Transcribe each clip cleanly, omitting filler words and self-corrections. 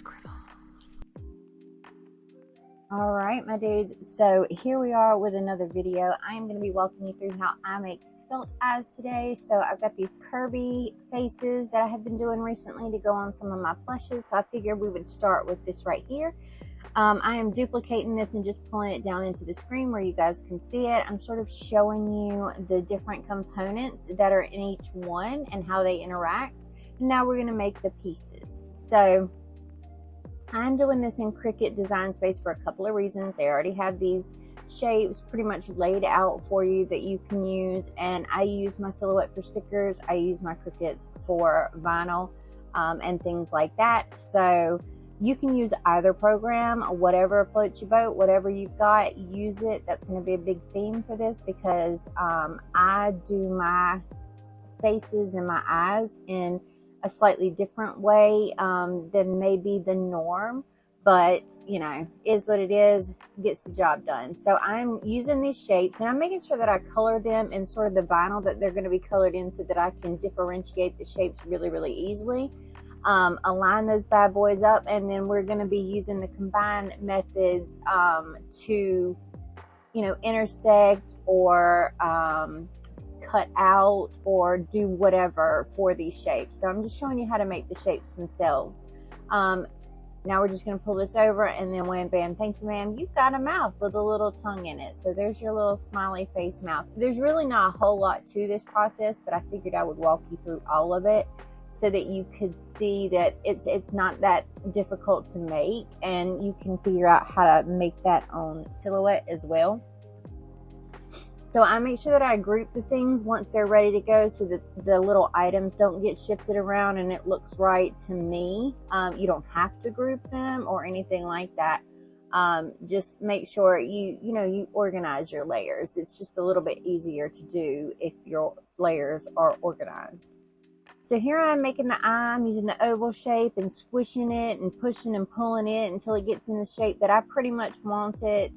Scribbles. All right, my dudes, so here we are with another video. I'm going to be walking you through how I make felt eyes today. So I've got these curvy faces that I have been doing recently to go on some of my plushes, so I figured we would start with this right here. I am duplicating this and just pulling it down into the screen where you guys can see it. I'm sort of showing you the different components that are in each one and how they interact. Now we're going to make the pieces. So I'm doing this in Cricut Design Space for a couple of reasons. They already have these shapes pretty much laid out for you that you can use, and I use my Silhouette for stickers. I use my Cricuts for vinyl and things like that. So you can use either program, whatever floats your boat, whatever you've got, use it. That's going to be a big theme for this because I do my faces and my eyes in a slightly different way than maybe the norm, but you know, is what it is, gets the job done. So I'm using these shapes and I'm making sure that I color them in sort of the vinyl that they're going to be colored in so that I can differentiate the shapes really easily. Align those bad boys up, and then we're going to be using the combined methods to, you know, intersect or cut out or do whatever for these shapes. So I'm just showing you how to make the shapes themselves. Now we're just going to pull this over, and then wham bam, thank you ma'am, you've got a mouth with a little tongue in it. So there's your little smiley face mouth. There's really not a whole lot to this process, but I figured I would walk you through all of it so that you could see that it's not that difficult to make, and you can figure out how to make that on Silhouette as well. So I make sure that I group the things once they're ready to go so that the little items don't get shifted around and it looks right to me. You don't have to group them or anything like that. Just make sure you organize your layers. It's just a little bit easier to do if your layers are organized. So here I'm making the eye. I'm using the oval shape and squishing it and pushing and pulling it until it gets in the shape that I pretty much want it.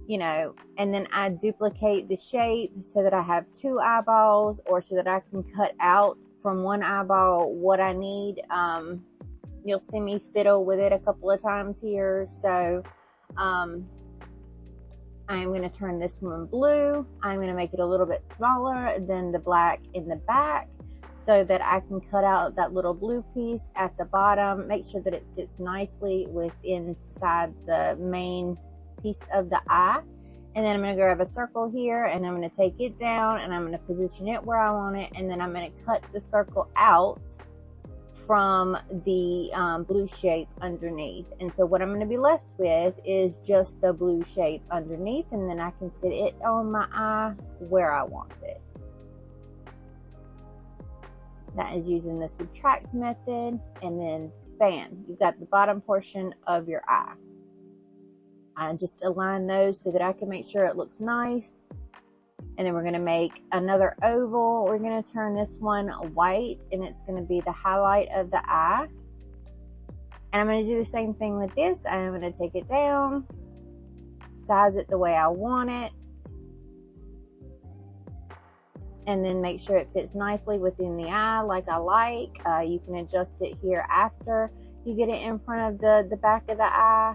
You know, and then I duplicate the shape so that I have two eyeballs, or so that I can cut out from one eyeball what I need. You'll see me fiddle with it a couple of times here. So I'm going to turn this one blue. I'm going to make it a little bit smaller than the black in the back so that I can cut out that little blue piece at the bottom. Make sure that it sits nicely inside the main piece of the eye. And then I'm going to grab a circle here, and I'm going to take it down, and I'm going to position it where I want it, and then I'm going to cut the circle out from the blue shape underneath. And so what I'm going to be left with is just the blue shape underneath, and then I can sit it on my eye where I want it. That is using the subtract method, and then bam, you've got the bottom portion of your eye. I just align those so that I can make sure it looks nice. And then we're going to make another oval. We're going to turn this one white, and it's going to be the highlight of the eye. And I'm going to do the same thing with this. I'm going to take it down, size it the way I want it, and then make sure it fits nicely within the eye like I like. You can adjust it here after you get it in front of the back of the eye.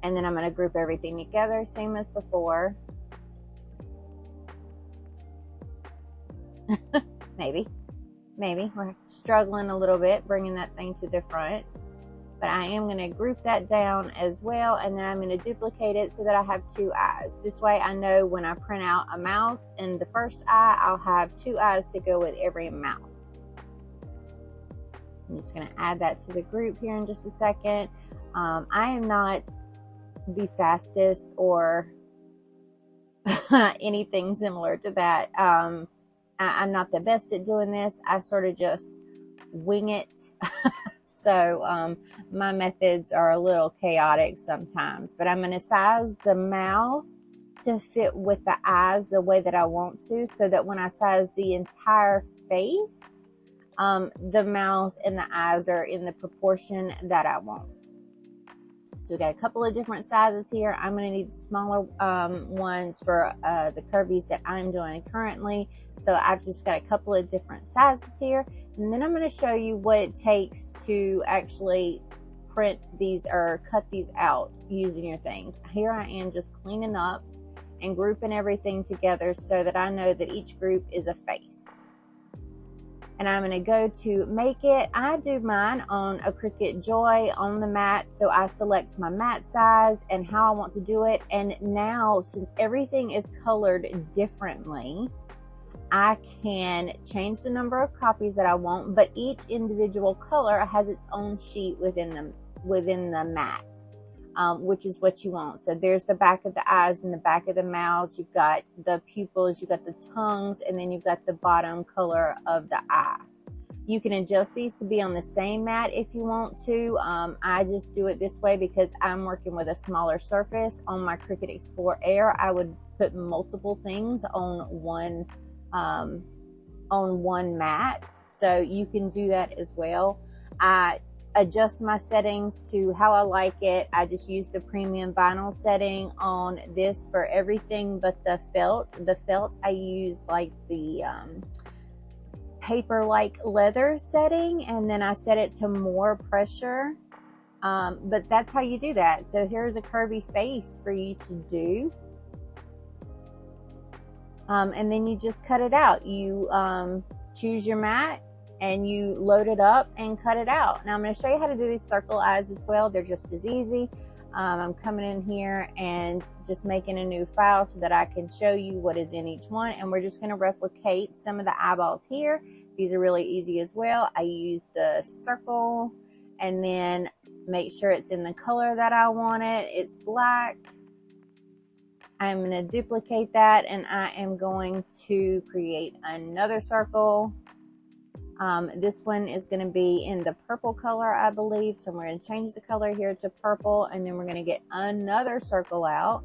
And then I'm going to group everything together, same as before. Maybe. We're struggling a little bit, bringing that thing to the front. But I am going to group that down as well, and then I'm going to duplicate it so that I have two eyes. This way I know when I print out a mouth in the first eye, I'll have two eyes to go with every mouth. I'm just going to add that to the group here in just a second. I am not the fastest or anything similar to that. I'm not the best at doing this. I sort of just wing it. So my methods are a little chaotic sometimes, but I'm going to size the mouth to fit with the eyes the way that I want to, so that when I size the entire face, the mouth and the eyes are in the proportion that I want. So we got a couple of different sizes here. I'm going to need smaller ones for the curvies that I'm doing currently. So I've just got a couple of different sizes here. And then I'm going to show you what it takes to actually print these or cut these out using your things. Here I am just cleaning up and grouping everything together so that I know that each group is a face. And I'm going to go to make it. I do mine on a Cricut Joy on the mat. So I select my mat size and how I want to do it. And now, since everything is colored differently, I can change the number of copies that I want, but each individual color has its own sheet within the mat, which is what you want. So there's the back of the eyes and the back of the mouths. You've got the pupils, you've got the tongues, and then you've got the bottom color of the eye. You can adjust these to be on the same mat if you want to. I just do it this way because I'm working with a smaller surface. On my Cricut Explore Air, I would put multiple things on one mat. So you can do that as well. I adjust my settings to how I like it. I just use the premium vinyl setting on this for everything but the felt. The felt I use like the paper like leather setting, and then I set it to more pressure. But that's how you do that. So here's a curvy face for you to do. And then you just cut it out. You choose your mat and you load it up and cut it out. Now I'm going to show you how to do these circle eyes as well. They're just as easy. I'm coming in here and just making a new file so that I can show you what is in each one. And we're just going to replicate some of the eyeballs here. These are really easy as well. I use the circle and then make sure it's in the color that I want it. It's black. I'm going to duplicate that and I am going to create another circle. This one is going to be in the purple color, I believe. So we're going to change the color here to purple, and then we're going to get another circle out.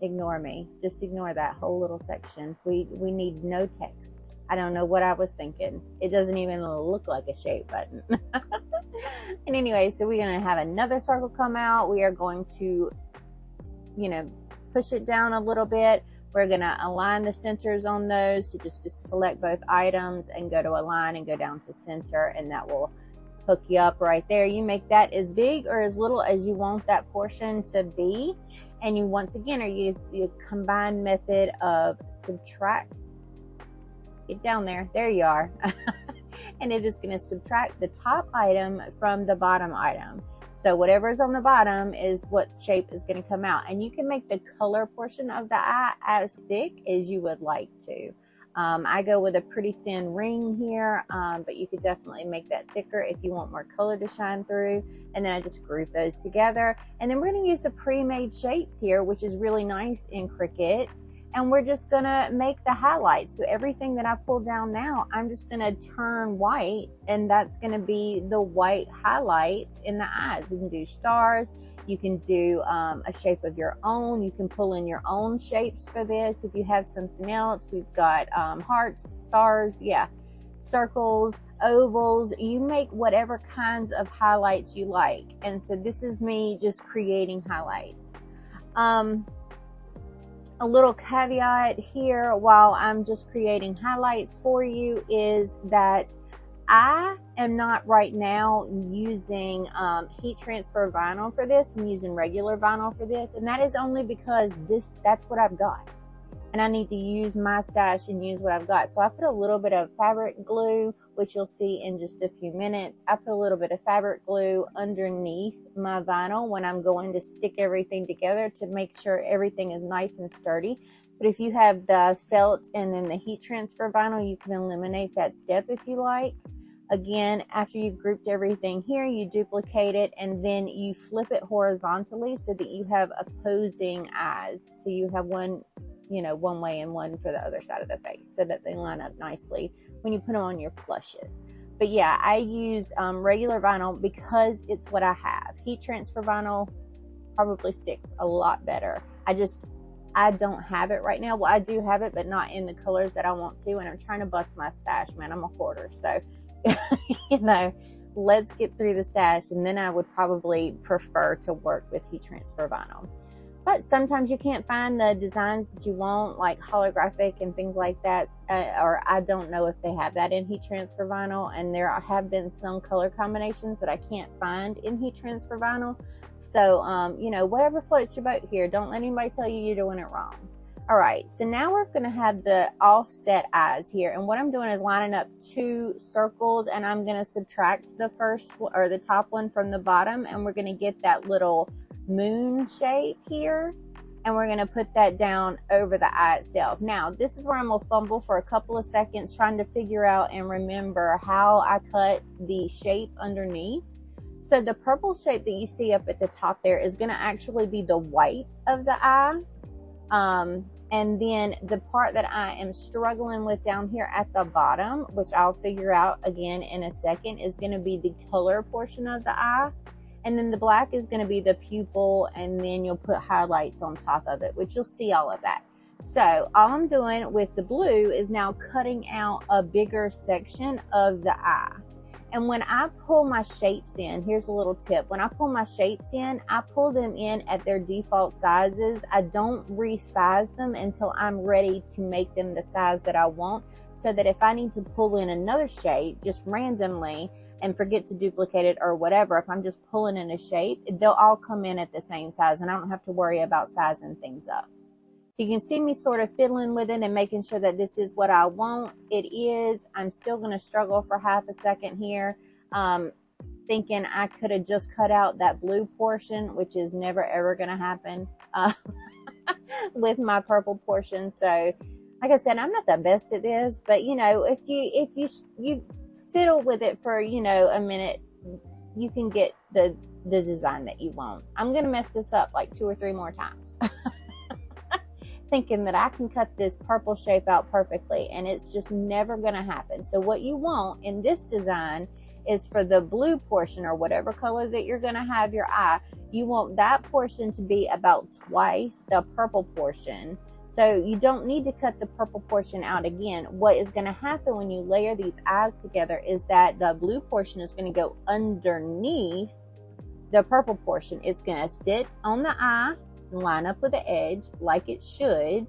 Ignore me. Just ignore that whole little section. We need no text. I don't know what I was thinking. It doesn't even look like a shape button. And anyway, so we're going to have another circle come out. We are going to, push it down a little bit. We're going to align the centers on those. So just select both items and go to align and go down to center, and that will hook you up right there. You make that as big or as little as you want that portion to be. And you once again are using the combined method of subtract. Get down there. There you are. And it is going to subtract the top item from the bottom item. So whatever is on the bottom is what shape is going to come out. And you can make the color portion of the eye as thick as you would like to. I go with a pretty thin ring here, but you could definitely make that thicker if you want more color to shine through. And then I just group those together. And then we're going to use the pre-made shapes here, which is really nice in Cricut. And we're just going to make the highlights. So everything that I pull down now, I'm just going to turn white, and that's going to be the white highlights in the eyes. We can do stars. You can do a shape of your own. You can pull in your own shapes for this. If you have something else, we've got hearts, stars, circles, ovals. You make whatever kinds of highlights you like. And so this is me just creating highlights. A little caveat here while I'm just creating highlights for you is that I am not right now using heat transfer vinyl for this. I'm using regular vinyl for this, and that is only because that's what I've got. And I need to use my stash and use what I've got. So I put a little bit of fabric glue, which you'll see in just a few minutes. I put a little bit of fabric glue underneath my vinyl when I'm going to stick everything together to make sure everything is nice and sturdy. But if you have the felt and then the heat transfer vinyl, you can eliminate that step if you like. Again, after you've grouped everything here, you duplicate it and then you flip it horizontally so that you have opposing eyes. So you have one way and one for the other side of the face so that they line up nicely when you put them on your plushes. But yeah, I use regular vinyl because it's what I have. Heat transfer vinyl probably sticks a lot better. I don't have it right now. Well, I do have it, but not in the colors that I want to. And I'm trying to bust my stash, man. I'm a hoarder. So, let's get through the stash, and then I would probably prefer to work with heat transfer vinyl. But sometimes you can't find the designs that you want, like holographic and things like that, or I don't know if they have that in heat transfer vinyl, and there have been some color combinations that I can't find in heat transfer vinyl. So, you know, whatever floats your boat here. Don't let anybody tell you you're doing it wrong. All right, so now we're going to have the offset eyes here, and what I'm doing is lining up 2 circles, and I'm going to subtract the first or the top one from the bottom, and we're going to get that little moon shape here, and we're going to put that down over the eye itself. Now, this is where I'm going to fumble for a couple of seconds trying to figure out and remember how I cut the shape underneath. So the purple shape that you see up at the top there is going to actually be the white of the eye. And then the part that I am struggling with down here at the bottom, which I'll figure out again in a second, is going to be the color portion of the eye. And then the black is going to be the pupil, and then you'll put highlights on top of it, which you'll see all of that. So all I'm doing with the blue is now cutting out a bigger section of the eye. And when I pull my shapes in, here's a little tip. When I pull my shapes in, I pull them in at their default sizes. I don't resize them until I'm ready to make them the size that I want, so that if I need to pull in another shape just randomly and forget to duplicate it or whatever, if I'm just pulling in a shape, they'll all come in at the same size, and I don't have to worry about sizing things up. So you can see me sort of fiddling with it and making sure that this is what I want. It is. I'm still going to struggle for half a second here, thinking I could have just cut out that blue portion, which is never ever going to happen with my purple portion. So like I said, I'm not the best at this, but you know, if you fiddle with it for, you know, a minute, you can get the design that you want. I'm going to mess this up like 2 or 3 more times. Thinking that I can cut this purple shape out perfectly, and it's just never going to happen. So what you want in this design is for the blue portion, or whatever color that you're going to have your eye, you want that portion to be about twice the purple portion. So you don't need to cut the purple portion out again. What is going to happen when you layer these eyes together is that the blue portion is going to go underneath the purple portion. It's going to sit on the eye, line up with the edge like it should,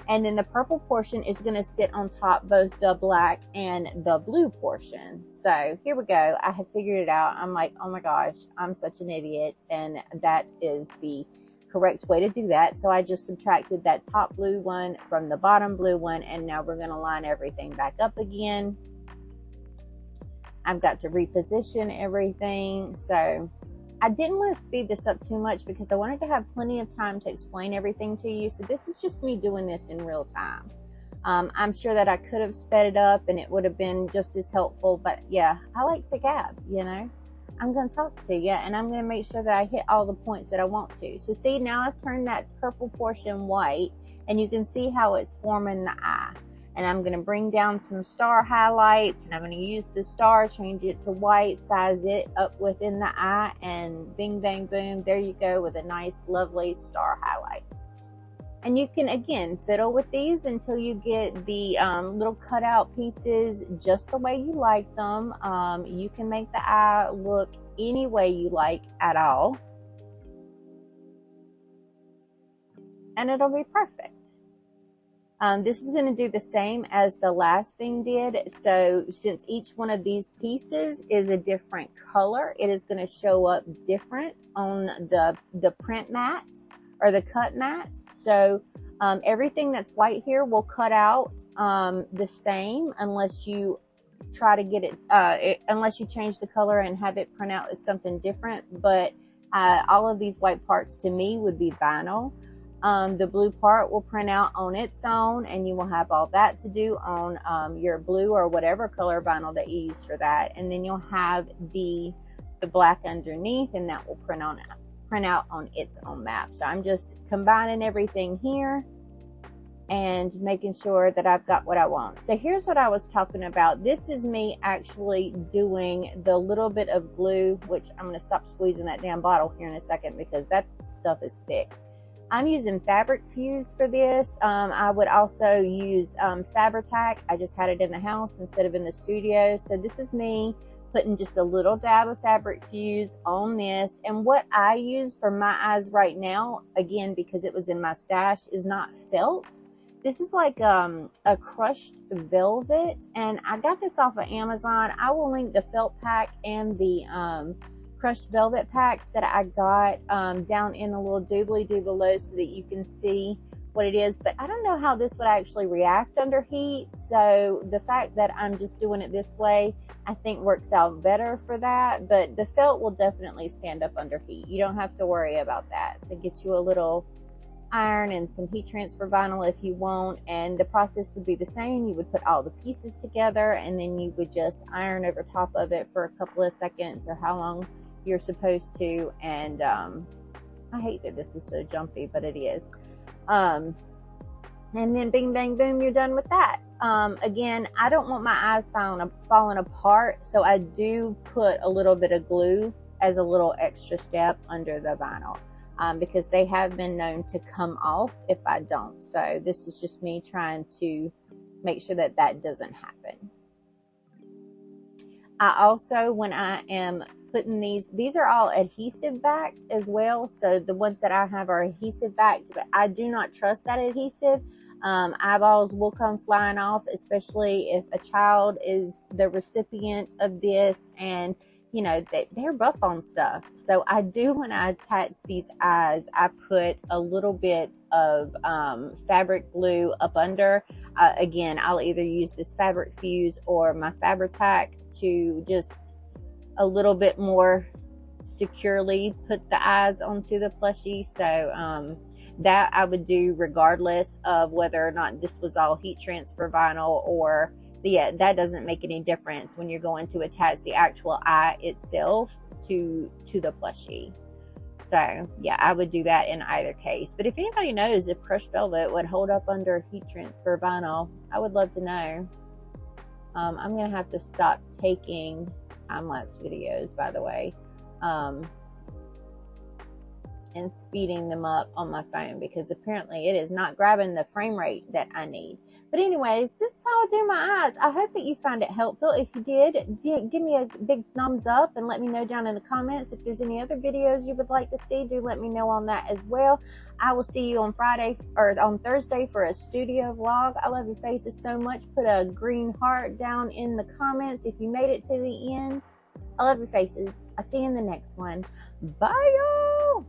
and then the purple portion is going to sit on top, both the black and the blue portion. So here we go. I have figured it out. I'm like, oh my gosh, I'm such an idiot, and that is the correct way to do that. So I just subtracted that top blue one from the bottom blue one, and now we're going to line everything back up again. I've got to reposition everything. So I didn't want to speed this up too much because I wanted to have plenty of time to explain everything to you. So this is just me doing this in real time. I'm sure that I could have sped it up and it would have been just as helpful, but yeah, I like to gab, you know. I'm going to talk to you, and I'm going to make sure that I hit all the points that I want to. So see, now I've turned that purple portion white, and you can see how it's forming the eye. And I'm going to bring down some star highlights, and I'm going to use the star, change it to white, size it up within the eye, and bing, bang, boom, there you go with a nice, lovely star highlight. And you can, again, fiddle with these until you get the little cutout pieces just the way you like them. You can make the eye look any way you like at all, and it'll be perfect. This is going to do the same as the last thing did. So since each one of these pieces is a different color, it is going to show up different on the print mats or the cut mats. So everything that's white here will cut out the same unless you try to get it, unless you change the color and have it print out as something different. But all of these white parts to me would be vinyl. The blue part will print out on its own, and you will have all that to do on your blue or whatever color vinyl that you use for that. And then you'll have the black underneath, and that will print out on its own map. So I'm just combining everything here and making sure that I've got what I want. So here's what I was talking about. This is me actually doing the little bit of glue, which I'm going to stop squeezing that damn bottle here in a second because that stuff is thick. I'm using Fabric Fuse for this. I would also use Fabri-Tac. I just had it in the house instead of in the studio. So this is me putting just a little dab of fabric fuse on this. And what I use for my eyes right now, again, because it was in my stash, is not felt. This is like a crushed velvet, and I got this off of Amazon. I will link the felt pack and the crushed velvet packs that I got down in the little doobly doo below so that you can see what it is. But I don't know how this would actually react under heat, so the fact that I'm just doing it this way I think works out better for that. But the felt will definitely stand up under heat. You don't have to worry about that. So get you a little iron and some heat transfer vinyl if you want, and the process would be the same. You would put all the pieces together and then you would just iron over top of it for a couple of seconds or how long you're supposed to. And I hate that this is so jumpy, but it is. And then bing bang boom, you're done with that. Again, I don't want my eyes falling apart, so I do put a little bit of glue as a little extra step under the vinyl. Because they have been known to come off if I don't. So this is just me trying to make sure that that doesn't happen. I also, when I am putting these are all adhesive backed as well. So the ones that I have are adhesive backed, but I do not trust that adhesive. Eyeballs will come flying off, especially if a child is the recipient of this, and you know, they're rough on stuff. So I do, when I attach these eyes, I put a little bit of fabric glue up under. Again, I'll either use this fabric fuse or my Fabri-Tac to just a little bit more securely put the eyes onto the plushie. So that I would do regardless of whether or not this was all heat transfer vinyl, or yeah, that doesn't make any difference when you're going to attach the actual eye itself to the plushie. So yeah, I would do that in either case. But if anybody knows if crushed velvet would hold up under heat transfer vinyl, I would love to know. I'm gonna have to stop taking time-lapse videos, by the way, and speeding them up on my phone, because apparently it is not grabbing the frame rate that I need. But anyways, this is how I do my eyes. I hope that you find it helpful. If you did, give me a big thumbs up and let me know down in the comments. If there's any other videos you would like to see, do let me know on that as well. I will see you on Friday or on Thursday for a studio vlog. I love your faces so much. Put a green heart down in the comments if you made it to the end. I love your faces. I'll see you in the next one. Bye, y'all.